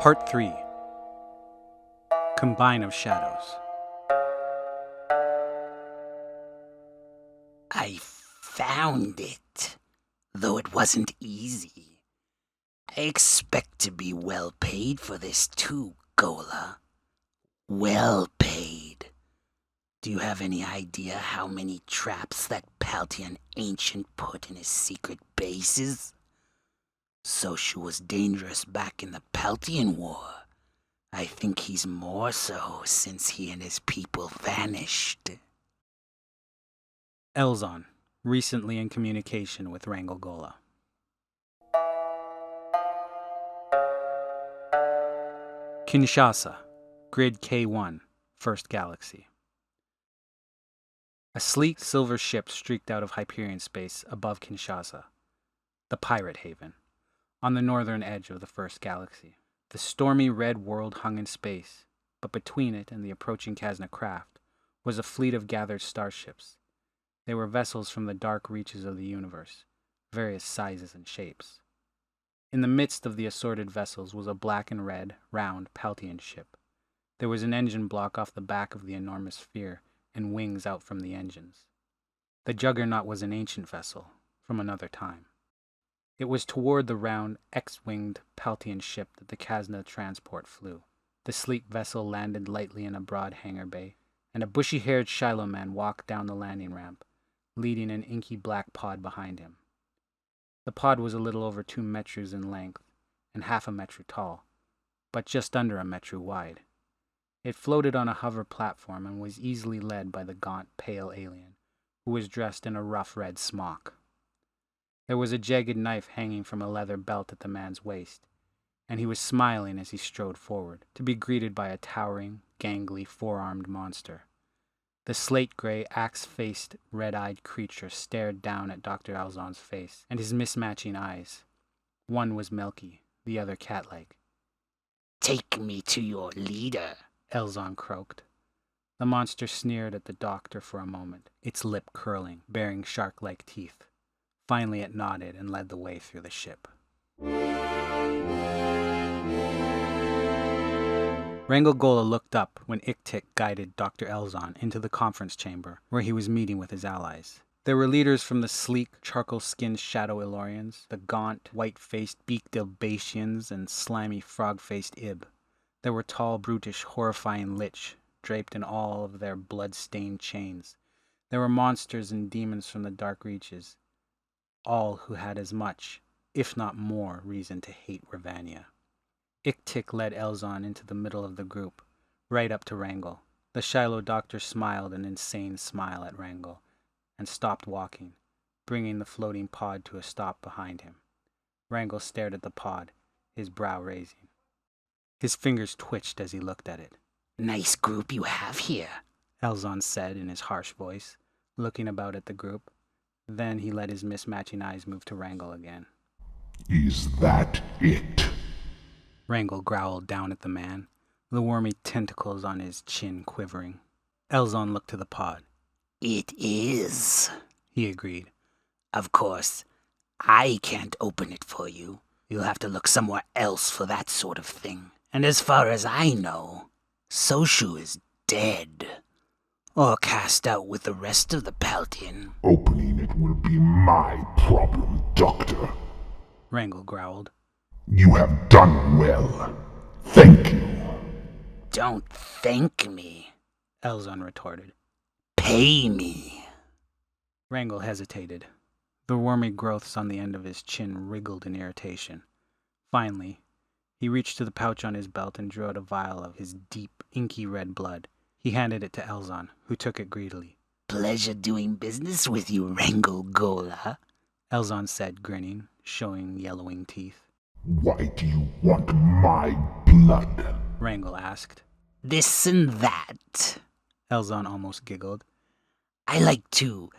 Part 3. Combine of Shadows. I found it, though it wasn't easy. I expect to be well paid for this too, Gola. Well paid. Do you have any idea how many traps that Paltian ancient put in his secret bases? Soshu was dangerous back in the Paltian War. I think he's more so since he and his people vanished. Elzon, recently in communication with Wrangel Gola. Kinshasa, Grid K1, First Galaxy. A sleek silver ship streaked out of Hyperion space above Kinshasa, the Pirate Haven, on the northern edge of the First Galaxy. The stormy red world hung in space, but between it and the approaching Kashna craft was a fleet of gathered starships. They were vessels from the dark reaches of the universe, various sizes and shapes. In the midst of the assorted vessels was a black and red, round Paltian ship. There was an engine block off the back of the enormous sphere, and wings out from the engines. The Juggernaut was an ancient vessel, from another time. It was toward the round, X-winged Paltian ship that the Kashna transport flew. The sleek vessel landed lightly in a broad hangar bay, and a bushy-haired Shiloh man walked down the landing ramp, leading an inky black pod behind him. The pod was a little over 2 meters in length and half a meter tall, but just under a meter wide. It floated on a hover platform and was easily led by the gaunt, pale alien, who was dressed in a rough red smock. There was a jagged knife hanging from a leather belt at the man's waist, and he was smiling as he strode forward, to be greeted by a towering, gangly, four-armed monster. The slate-gray, axe-faced, red-eyed creature stared down at Dr. Elzon's face, and his mismatching eyes. One was milky, the other cat-like. "Take me to your leader," Elzon croaked. The monster sneered at the doctor for a moment, its lip curling, baring shark-like teeth. Finally it nodded and led the way through the ship. Wrangel Gola looked up when Iktik guided Dr. Elzon into the conference chamber, where he was meeting with his allies. There were leaders from the sleek, charcoal-skinned Shadow Ilorians, the gaunt, white-faced beaked Ilbatians, and slimy, frog-faced Ib. There were tall, brutish, horrifying Lich, draped in all of their blood-stained chains. There were monsters and demons from the dark reaches, all who had as much, if not more, reason to hate Ravania. Iktik led Elzon into the middle of the group, right up to Wrangel. The Shiloh doctor smiled an insane smile at Wrangel, and stopped walking, bringing the floating pod to a stop behind him. Wrangel stared at the pod, his brow raising. His fingers twitched as he looked at it. "Nice group you have here," Elzon said in his harsh voice, looking about at the group. Then he let his mismatching eyes move to Wrangel again. "Is that it?" Wrangel growled down at the man, the wormy tentacles on his chin quivering. Elzon looked to the pod. "It is," he agreed. "Of course, I can't open it for you. You'll have to look somewhere else for that sort of thing. And as far as I know, Soshu is dead. Or cast out with the rest of the Paltian." "Opening it will be my problem, Doctor." Wrangel growled. "You have done well. Thank you." "Don't thank me," Elzon retorted. "Pay me." Wrangel hesitated. The wormy growths on the end of his chin wriggled in irritation. Finally, he reached to the pouch on his belt and drew out a vial of his deep, inky red blood. He handed it to Elzon, who took it greedily. "Pleasure doing business with you, Wrangel Gola," Elzon said, grinning, showing yellowing teeth. "Why do you want my blood?" Wrangel asked. "This and that." Elzon almost giggled. "I like to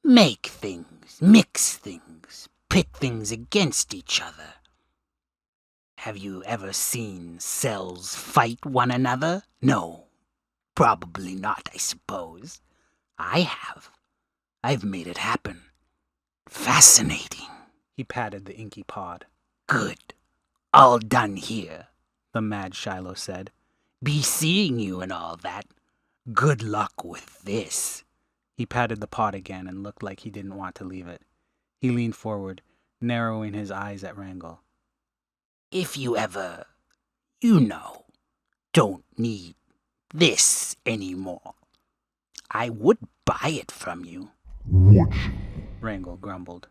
make things, mix things, pit things against each other. Have you ever seen cells fight one another? No. Probably not, I suppose. I have. I've made it happen. Fascinating." He patted the inky pod. "Good. All done here." the mad Shiloh said. Be seeing you and all that. Good luck with this. He patted the pod again and looked like he didn't want to leave it. He leaned forward, narrowing his eyes at Wrangle. If you ever, don't need this anymore, I would buy it from you. Would you? Wrangle grumbled.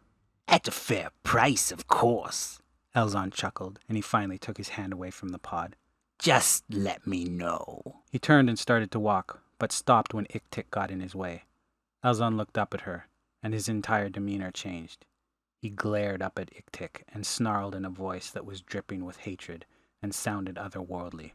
At a fair price, of course. Elzon chuckled, and he finally took his hand away from the pod. Just let me know. He turned and started to walk, but stopped when Iktik got in his way. Elzon looked up at her, and his entire demeanor changed. He glared up at Iktik and snarled in a voice that was dripping with hatred and sounded otherworldly.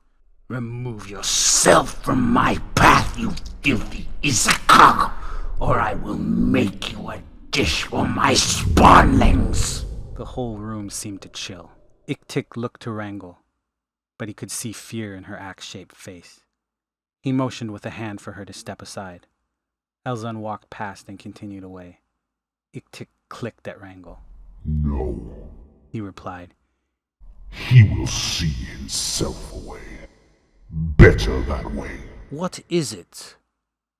Remove yourself from my path, you filthy Isakar, or I will make you a dish for my spawnlings. The whole room seemed to chill. Iktik looked to Wrangle, but he could see fear in her axe-shaped face. He motioned with a hand for her to step aside. Elzon walked past and continued away. Iktik clicked at Wrangle. No. He replied. He will see himself away. Better that way. What is it?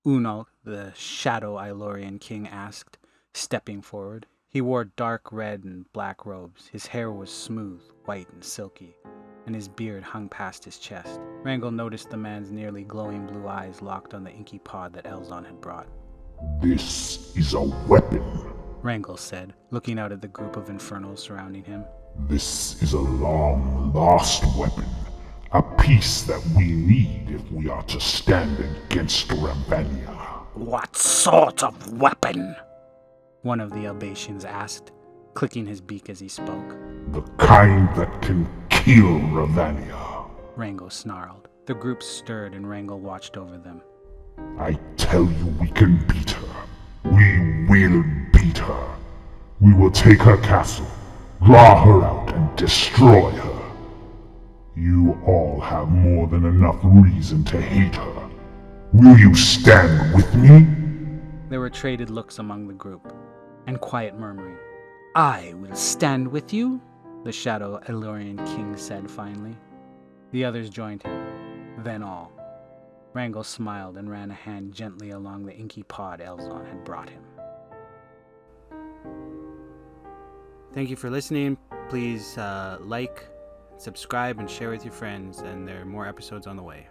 Unal, the Shadow Ilorian king, asked, stepping forward. He wore dark red and black robes. His hair was smooth, white and silky, and his beard hung past his chest. Wrangle noticed the man's nearly glowing blue eyes locked on the inky pod that Elzon had brought. This is a weapon. Wrangle said, looking out at the group of infernals surrounding him. This is a long-lost weapon. A piece that we need if we are to stand against Ravania. What sort of weapon? One of the Albatians asked, clicking his beak as he spoke. The kind that can kill Ravania. Wrangle snarled. The group stirred and Wrangle watched over them. I tell you we can beat her. We will beat her. We will take her castle, draw her out, and destroy her. You all have more than enough reason to hate her. Will you stand with me? There were traded looks among the group, and quiet murmuring. I will stand with you, the Shadow Elorian king said finally. The others joined him, then all. Wrangle smiled and ran a hand gently along the inky pod Elzon had brought him. Thank you for listening. Please like, subscribe, and share with your friends, and there are more episodes on the way.